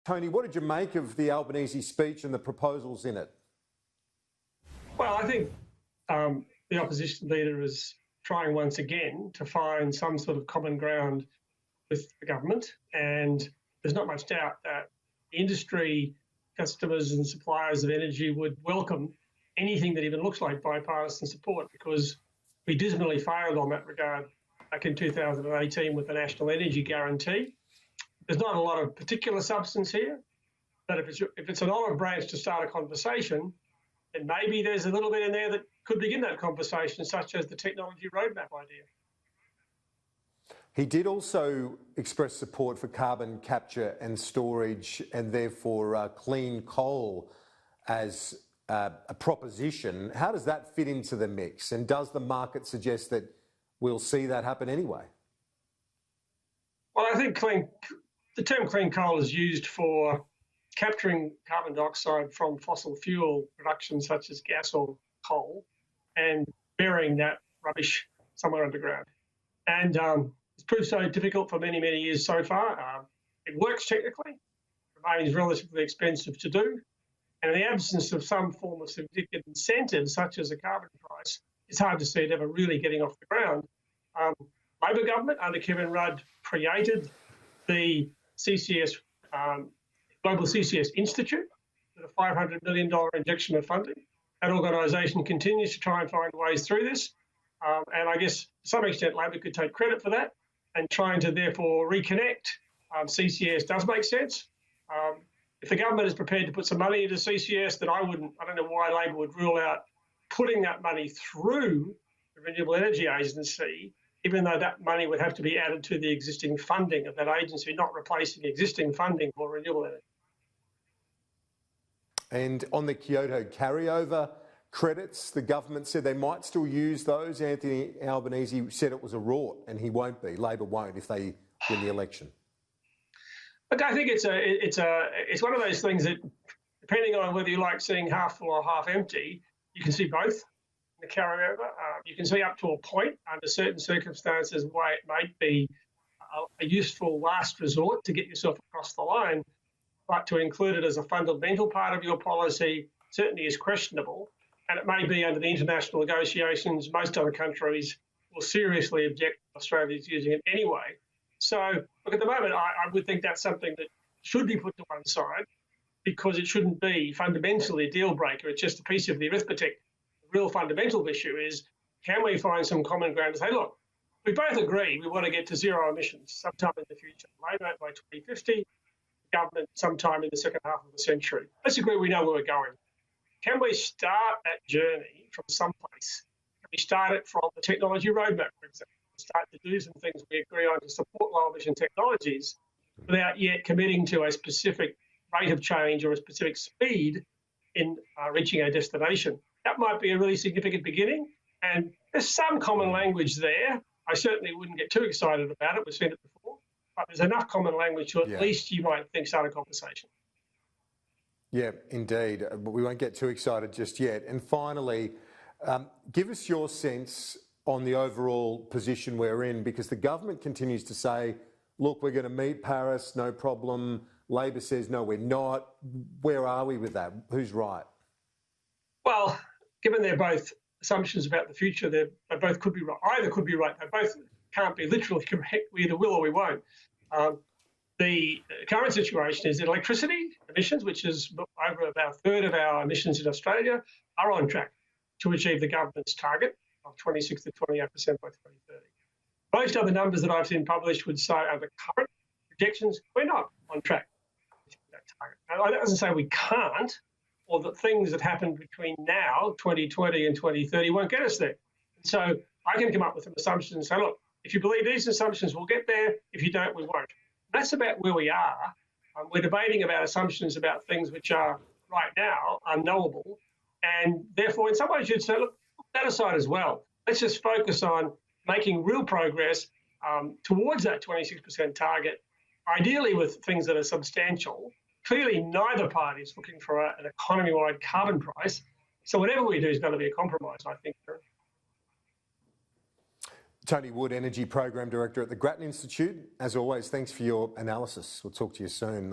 Tony, what did you make of the Albanese speech and the proposals in it? Well, I think the opposition leader is trying once again to find some sort of common ground with the government, and there's not much doubt that industry, customers and suppliers of energy would welcome anything that even looks like bipartisan support, because we dismally failed on that regard back in 2018 with the National Energy Guarantee. There's not a lot of particular substance here, but if it's an olive branch to start a conversation, then maybe there's a little bit in there that could begin that conversation, such as the technology roadmap idea. He did also express support for carbon capture and storage and therefore clean coal as a proposition. How does that fit into the mix? And does the market suggest that we'll see that happen anyway? Well, I think the term clean coal is used for capturing carbon dioxide from fossil fuel production such as gas or coal and burying that rubbish somewhere underground. And it's proved so difficult for many, many years so far. It works technically, remains relatively expensive to do, and in the absence of some form of significant incentive, such as a carbon price, it's hard to see it ever really getting off the ground. Labor government under Kevin Rudd created the CCS, Global CCS Institute, with a $500 million injection of funding. That organisation continues to try and find ways through this. And I guess to some extent Labor could take credit for that, and trying to therefore reconnect CCS does make sense. If the government is prepared to put some money into CCS, then I don't know why Labor would rule out putting that money through the Renewable Energy Agency, even though that money would have to be added to the existing funding of that agency, not replacing existing funding for renewable energy. And on the Kyoto carryover credits, the government said they might still use those. Anthony Albanese said it was a rort, and he won't be. Labor won't if they win the election. Look, I think it's one of those things that, depending on whether you like seeing half full or half empty, you can see both in the carryover. You can see up to a point, under certain circumstances, why it might be a useful last resort to get yourself across the line, but to include it as a fundamental part of your policy certainly is questionable. And it may be under the international negotiations, most other countries will seriously object to Australia's using it anyway. So, look, at the moment, I would think that's something that should be put to one side, because it shouldn't be fundamentally a deal breaker. It's just a piece of the arithmetic. The real fundamental issue is, can we find some common ground to say, look, we both agree we want to get to zero emissions sometime in the future, Labor by 2050, government sometime in the second half of the century. Let's agree we know where we're going. Can we start that journey from someplace? Can we start it from the technology roadmap, for example? Start to do some things we agree on to support low emission technologies without yet committing to a specific rate of change or a specific speed in reaching our destination. That might be a really significant beginning, and there's some common language there. I certainly wouldn't get too excited about it. We've seen it before, but there's enough common language to at least you might think start a conversation. Yeah, indeed. But we won't get too excited just yet. And finally, give us your sense on the overall position we're in, because the government continues to say, look, we're going to meet Paris, no problem. Labor says, no, we're not. Where are we with that? Who's right? Well, given they're both assumptions about the future, they both could be right. Either could be right. They both can't be literally correct. We either will or we won't. The current situation is that electricity emissions, which is over about a third of our emissions in Australia, are on track to achieve the government's target of 26 to 28% by 2030. Most other numbers that I've seen published would say, under current projections, we're not on track to that target. Now, that doesn't say we can't, or that things that happen between now, 2020 and 2030, won't get us there. So I can come up with some assumptions and say, look, if you believe these assumptions, we'll get there. If you don't, we won't. That's about where we are. We're debating about assumptions about things which are right now unknowable. And therefore, in some ways, you'd say, look, put that aside as well. Let's just focus on making real progress towards that 26% target, ideally with things that are substantial. Clearly, neither party is looking for an economy-wide carbon price. So whatever we do is going to be a compromise, I think. Tony Wood, Energy Program Director at the Grattan Institute. As always, thanks for your analysis. We'll talk to you soon.